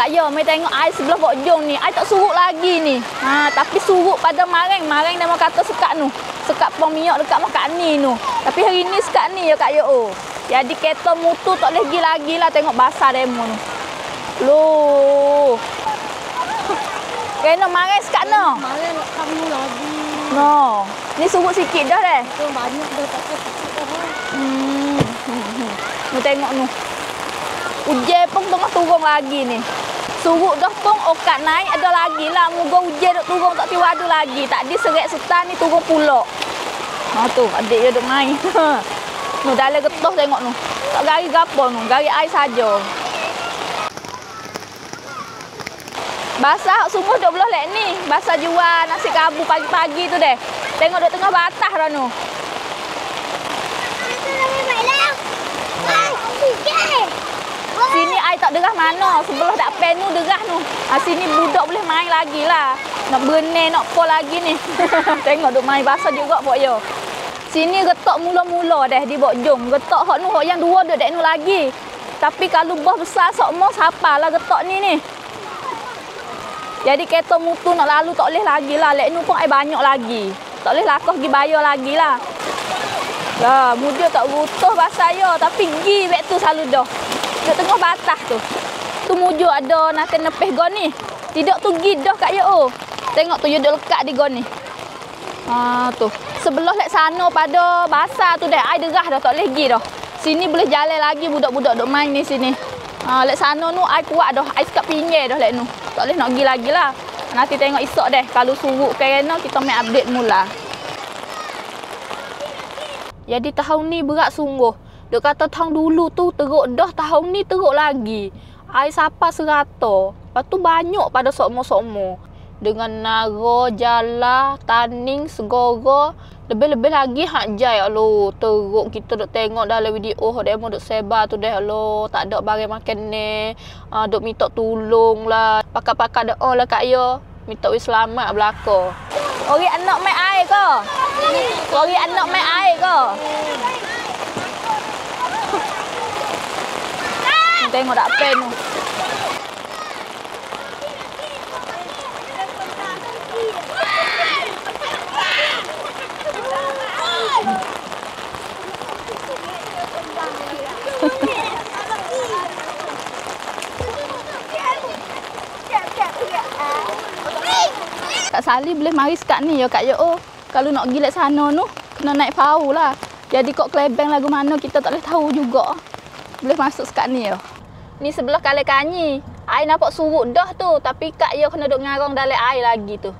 Kak Yo, mai tengok air sebelah bojong ni. Air tak surut lagi ni. Tapi surut pada mareng. Mareng dia mau kata sekat nu. Sekat pom minyak dekat makan ni nu. Tapi hari ni sekat ni ya Kak Yo. Jadi kereta mutu tak boleh pergi lagi lah tengok basah demo nu. Loh. Kena mareng sekat no. Mareng nak kamu lagi. No. Ni surut sikit dah deh. Tu banyak dah tak sikit dah. Mu tengok nu. Hujan pun tengah turun lagi ni. Surut dah pun okat naik ada lagi lah. Moga hujan duk turun tak tiwadu lagi. Tadi serat setan ni turun pulak. Tu adik dia duk main. Nu dalam getah tengok nu. Tak gari gapo nu, gari air saja. Basah sungguh duk belah lek ni. Basah jual nasi kabu pagi-pagi tu deh. Tengok duk tengah batah dah nu. Sini air tak derah mana. Sebelah dak pen nu derah nu. Sini budak boleh main lagi lah. Nak berenang, nak pol lagi ni. Tengok duk main basah juga pok yo. Sini getok mula-mula dah di bojong. Getok hok nu hok yang dua duk dek nu lagi. Tapi kalau bah besar sokmo siapalah getok ni. Jadi kereta mutu nak lalu tak boleh lagi lah. Lek nu pun air banyak lagi. Tak boleh lakoh pergi bayar lagi lah. Lah, muda tak butuh basah yo. Tapi pergi bek tu selalu dah. Duk tengah batah tu. Tu mujuk ada nak nepeh gon ni. Tidak tu gidah Kak Yo. Tengok tu yo duk lekat di gon ni. Tu. Sebelah lek sana pada basah tu dah air derah dah tak boleh pergi dah. Sini boleh jalan lagi budak-budak duk main ni sini. Lek sana nu air kuat dah, air sekat pinggir dah lek nu. Tak boleh nak pergi lagi lah. Nanti tengok esok deh kalau surut kerana kita mai update mula. Jadi tahun ni berat sungguh. Duk kata tahun dulu tu teruk dah, tahun ni teruk lagi. Air sapa serata. Lepas tu banyak pada sokmo-sokmo. Dengan Nara, Jala, Taning, Segoro. Lebih-lebih lagi hak jai alo. Teruk kita duk tengok dalam video demo duk sebar tu dah alo. Tak ada barang makan ni. Duk minta tolong lah. Pakak-pakak doa lah Kak Yo. Minta wis selamat belaka. Ori anak mai air ke? Ori anak mai air ke? Tengok dak pen tu. Kak Sali boleh mari sekat ni ya Kak Yo. Kalau nak pergi lek sana tu kena naik perahu lah. Jadi kok Kelebeng lagu mana kita tak boleh tahu juga. Boleh masuk sekat ni ya. Ni sebelah Kali Kanyi. Air nampak surut dah tu. Tapi Kak Yo kena duk ngarang dalam air lagi tu.